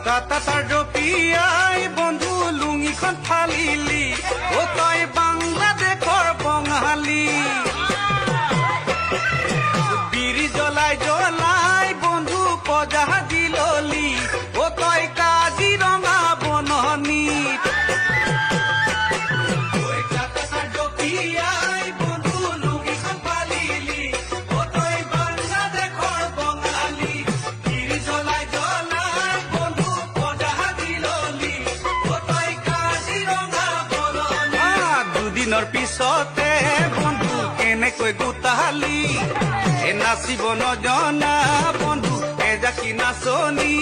Tatar জপিয়াই বন্ধু লুঙিখন ফালিলি ও তই বাংলাদেশৰ বঙালী বিৰি জ্বলাই জ্বলাই বন্ধু পজা দিললি ও তই কাজিৰঙা বননীত পিছতে বন্ধু কেনেকৈ গোটালি নাচিব নজনা বন্ধু এজাকি নাচনি